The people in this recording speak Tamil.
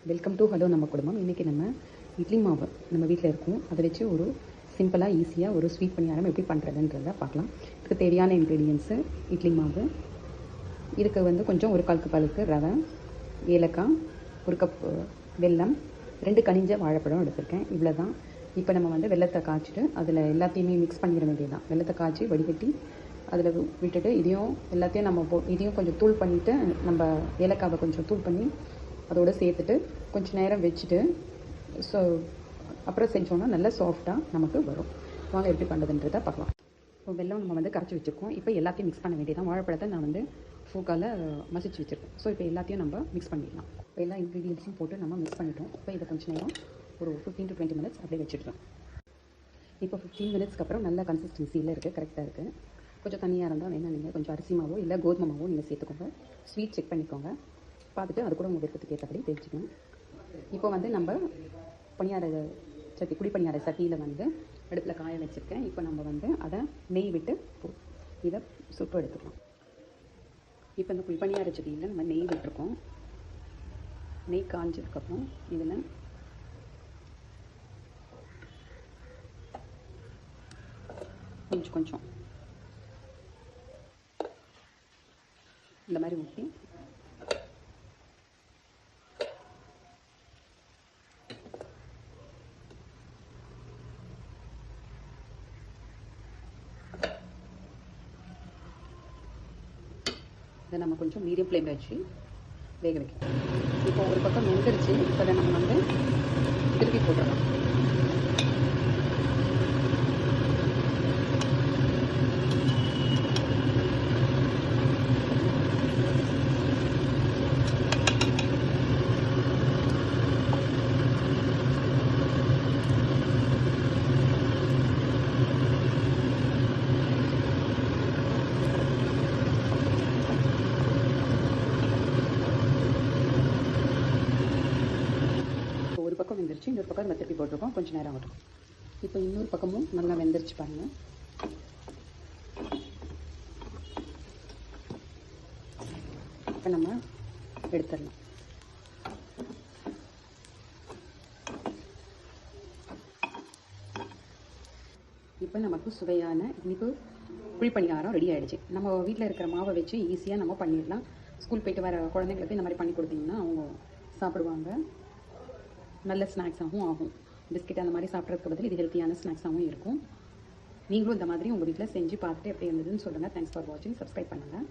வெல்கம் டு ஹலோ நம்ம குடும்பம். இன்றைக்கி நம்ம இட்லி மாவு நம்ம வீட்டில் இருக்கும், அதை வச்சு ஒரு சிம்பிளாக ஈஸியாக ஒரு ஸ்வீட் பணியாரம் எப்படி பண்ணுறதுன்றத பார்க்கலாம். இதுக்கு தேவையான இன்க்ரீடியன்ஸு இட்லி மாவு, இதுக்கு வந்து கொஞ்சம் ஒரு கால் கப்புக்கு ரவை, ஏலக்காய், ஒரு கப் வெல்லம், 2 கனிஞ்ச வாழைப்பழம் எடுத்திருக்கேன். இவ்வளோ தான். இப்போ நம்ம வந்து வெல்லத்தை காய்ச்சிட்டு அதில் எல்லாத்தையுமே மிக்ஸ் பண்ணிட வேண்டியது தான். வெல்லத்தை காய்ச்சி வடிகட்டி அதில் விட்டுட்டு இதையும் எல்லாத்தையும் நம்ம இதையும் கொஞ்சம் தூள் பண்ணிவிட்டு நம்ம ஏலக்காவை கொஞ்சம் தூள் பண்ணி அதோடு சேர்த்துட்டு கொஞ்சம் நேரம் வச்சுட்டு அப்புறம் செஞ்சோன்னா நல்லா சாஃப்டாக நமக்கு வரும். வாங்க எப்படி பண்ணுறதுன்றதை பார்க்கலாம். இப்போ வெல்லம் நம்ம வந்து கரைச்சி வச்சுருக்கோம். இப்போ எல்லாத்தையும் மிக்ஸ் பண்ண வேண்டியதான். வாழைப்பழத்தை நான் வந்து ஃபோக்கால் மசிச்சு வச்சுருக்கேன். ஸோ இப்போ எல்லாத்தையும் நம்ம மிக்ஸ் பண்ணிடலாம். இப்போ எல்லா இன்க்ரீடியன்ஸும் போட்டு நம்ம மிக்ஸ் பண்ணிட்டோம். இப்போ இதை கொஞ்சம் நேரம் ஒரு 15 to 20 minutes அப்படியே வச்சுருக்கோம். இப்போ 15 minutesக்கு அப்புறம் நல்ல கன்சிஸ்டன்சியில் இருக்குது, கரெக்டாக இருக்குது. கொஞ்சம் தண்ணியாக இருந்தால் வேணால் நீங்கள் கொஞ்சம் அரிசி மாவோ இல்லை கோதுமை மாவோ நீங்கள் சேர்த்துக்கோங்க. ஸ்வீட் செக் பண்ணிக்கோங்க, பார்த்துட்டு அது கூட உங்கள் விருப்பத்துக்கு ஏற்றபடி தெரிஞ்சுக்கணும். இப்போ வந்து நம்ம குழி பணியார சட்டியில் வந்து அடுப்பில் காய வச்சுருக்கேன். இப்போ நம்ம வந்து அதை நெய் விட்டு இதை சுட்டு எடுத்துக்கலாம். இப்போ இந்த குழி பணியார சட்டியில் நம்ம நெய் விட்டுருக்கோம். நெய் காஞ்சதுக்கப்புறம் இதில் கொஞ்சம் இந்த மாதிரி ஊற்றி இதை நம்ம கொஞ்சம் மீடியம் ஃப்ளேமில் வச்சு வேக வைக்கணும். இப்போ ஒரு பக்கம் வெந்துருச்சு. இப்போ அதை நம்ம வந்து திருப்பி போட்டுடலாம். ஒரு பக்கம் வெந்துருச்சு, இன்னொரு பக்கம் நம்ம திருப்பி போட்டிருக்கோம். கொஞ்சம் நேரம் ஆகட்டும். இப்போ இன்னொரு பக்கமும் நல்லா வெந்துருச்சு பாருங்கள். இப்போ நம்ம எடுத்துடலாம். இப்போ நமக்கு சுவையான இனிப்பு குழிப்பணியாரம் ரெடி ஆகிடுச்சு. நம்ம வீட்டில் இருக்கிற மாவை வச்சு ஈஸியாக நம்ம பண்ணிடலாம். ஸ்கூல் போய்ட்டு வர குழந்தைங்களுக்கு இந்த மாதிரி பண்ணி கொடுத்தீங்கன்னா அவங்க சாப்பிடுவாங்க. நல்ல ஸ்நாக்ஸாகவும் ஆகும். பிஸ்கெட் அந்த மாதிரி சாப்பிட்றதுக்கு பதில் இது ஹெல்த்தியான ஸ்நாக்ஸாகவும் இருக்கும். நீங்களும் இந்த மாதிரி உங்கள் வீட்டில் செஞ்சு பார்த்துட்டு எப்படி இருந்ததுன்னு சொல்லுங்கள். தேங்க்ஸ் ஃபார் வாட்சிங். சப்ஸ்கிரைப் பண்ணுங்கள்.